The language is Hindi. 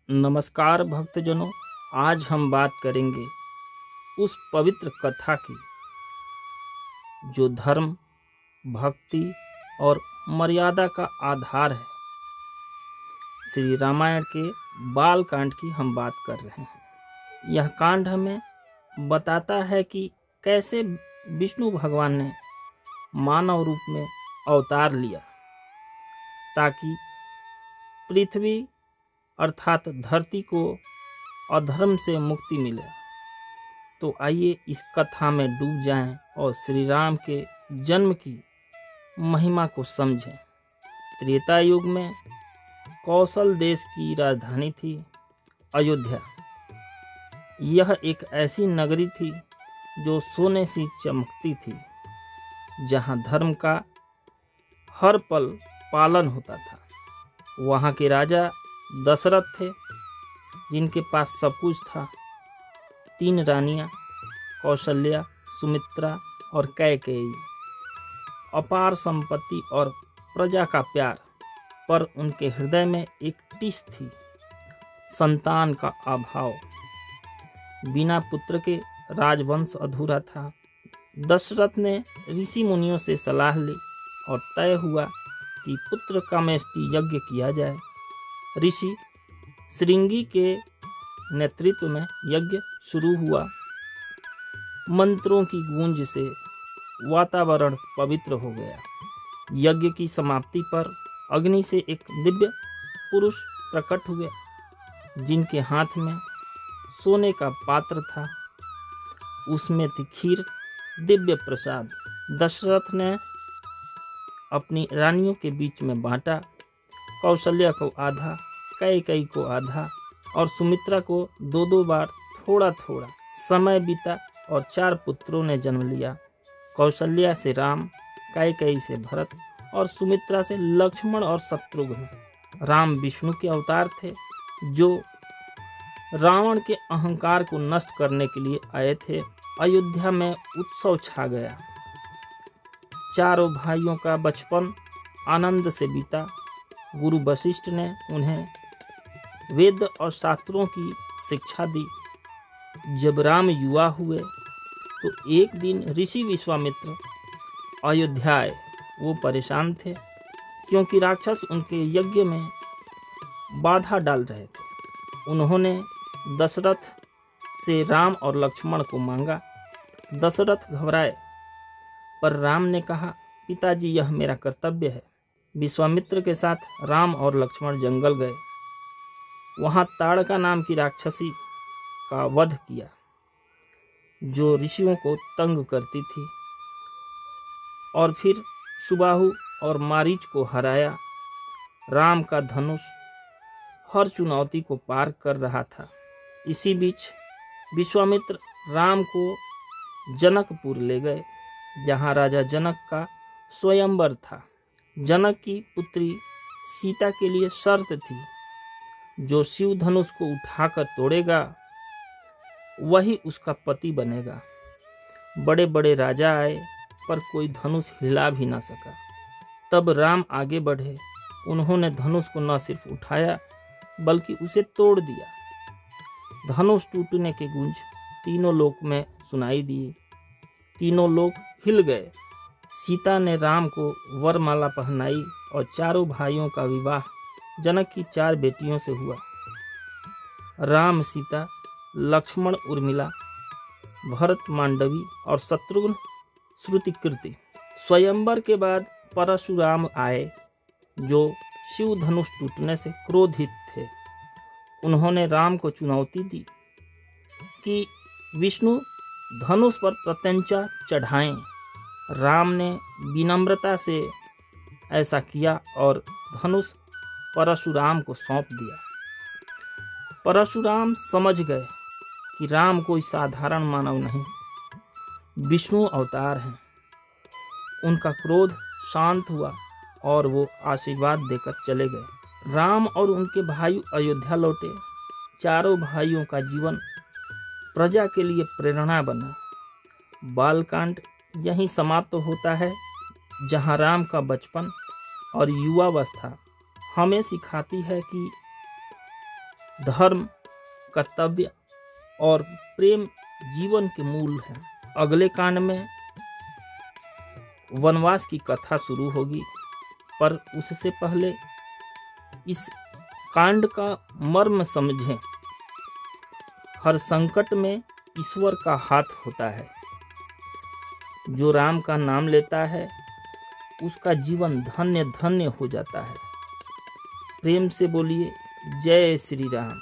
नमस्कार भक्तजनों, आज हम बात करेंगे उस पवित्र कथा की जो धर्म, भक्ति और मर्यादा का आधार है। श्री रामायण के बाल कांड की हम बात कर रहे हैं। यह कांड हमें बताता है कि कैसे विष्णु भगवान ने मानव रूप में अवतार लिया ताकि पृथ्वी अर्थात धरती को अधर्म से मुक्ति मिले। तो आइए इस कथा में डूब जाएं और श्री राम के जन्म की महिमा को समझें। त्रेता युग में कौशल देश की राजधानी थी अयोध्या। यह एक ऐसी नगरी थी जो सोने सी चमकती थी, जहां धर्म का हर पल पालन होता था। वहां के राजा दशरथ थे, जिनके पास सब कुछ था। 3 रानियां कौशल्या, सुमित्रा और कैकेयी, अपार संपत्ति और प्रजा का प्यार। पर उनके हृदय में एक टिस थी, संतान का अभाव। बिना पुत्र के राजवंश अधूरा था। दशरथ ने ऋषि मुनियों से सलाह ली और तय हुआ कि पुत्र कामेष्टि यज्ञ किया जाए। ऋषि श्रृंगी के नेतृत्व में यज्ञ शुरू हुआ। मंत्रों की गूंज से वातावरण पवित्र हो गया। यज्ञ की समाप्ति पर अग्नि से एक दिव्य पुरुष प्रकट हुए, जिनके हाथ में सोने का पात्र था। उसमें थी खीर, दिव्य प्रसाद। दशरथ ने अपनी रानियों के बीच में बांटा। कौशल्या को आधा, कैकेयी को आधा और सुमित्रा को 2-2 बार थोड़ा थोड़ा। समय बीता और 4 पुत्रों ने जन्म लिया। कौशल्या से राम, कैकेयी से भरत और सुमित्रा से लक्ष्मण और शत्रुघ्न। राम विष्णु के अवतार थे, जो रावण के अहंकार को नष्ट करने के लिए आए थे। अयोध्या में उत्सव छा गया। चारों भाइयों का बचपन आनंद से बीता। गुरु वशिष्ठ ने उन्हें वेद और शास्त्रों की शिक्षा दी। जब राम युवा हुए तो एक दिन ऋषि विश्वामित्र अयोध्या आए। वो परेशान थे क्योंकि राक्षस उनके यज्ञ में बाधा डाल रहे थे। उन्होंने दशरथ से राम और लक्ष्मण को मांगा। दशरथ घबराए, पर राम ने कहा, पिताजी, यह मेरा कर्तव्य है। विश्वामित्र के साथ राम और लक्ष्मण जंगल गए। वहां ताड़का नाम की राक्षसी का वध किया, जो ऋषियों को तंग करती थी, और फिर सुबाहु और मारीच को हराया। राम का धनुष हर चुनौती को पार कर रहा था। इसी बीच विश्वामित्र राम को जनकपुर ले गए, जहां राजा जनक का स्वयंवर था। जनक की पुत्री सीता के लिए शर्त थी, जो शिव धनुष को उठाकर तोड़ेगा वही उसका पति बनेगा। बड़े बड़े राजा आए, पर कोई धनुष हिला भी ना सका। तब राम आगे बढ़े। उन्होंने धनुष को न सिर्फ उठाया बल्कि उसे तोड़ दिया। धनुष टूटने की गूंज तीनों लोक में सुनाई दी। तीनों लोक हिल गए। सीता ने राम को वरमाला पहनाई और चारों भाइयों का विवाह जनक की 4 बेटियों से हुआ। राम, सीता, लक्ष्मण उर्मिला, भरत मांडवी और शत्रुघ्न श्रुतिकीर्ति। स्वयंवर के बाद परशुराम आए, जो शिव धनुष टूटने से क्रोधित थे। उन्होंने राम को चुनौती दी कि विष्णु धनुष पर प्रत्यंचा चढ़ाएं। राम ने विनम्रता से ऐसा किया और धनुष परशुराम को सौंप दिया। परशुराम समझ गए कि राम कोई साधारण मानव नहीं, विष्णु अवतार हैं। उनका क्रोध शांत हुआ और वो आशीर्वाद देकर चले गए। राम और उनके भाई अयोध्या लौटे। चारों भाइयों का जीवन प्रजा के लिए प्रेरणा बना। बालकांड यहीं समाप्त होता है, जहां राम का बचपन और युवावस्था हमें सिखाती है कि धर्म, कर्तव्य और प्रेम जीवन के मूल हैं। अगले कांड में वनवास की कथा शुरू होगी, पर उससे पहले इस कांड का मर्म समझें। हर संकट में ईश्वर का हाथ होता है। जो राम का नाम लेता है उसका जीवन धन्य धन्य हो जाता है। प्रेम से बोलिए जय श्री राम।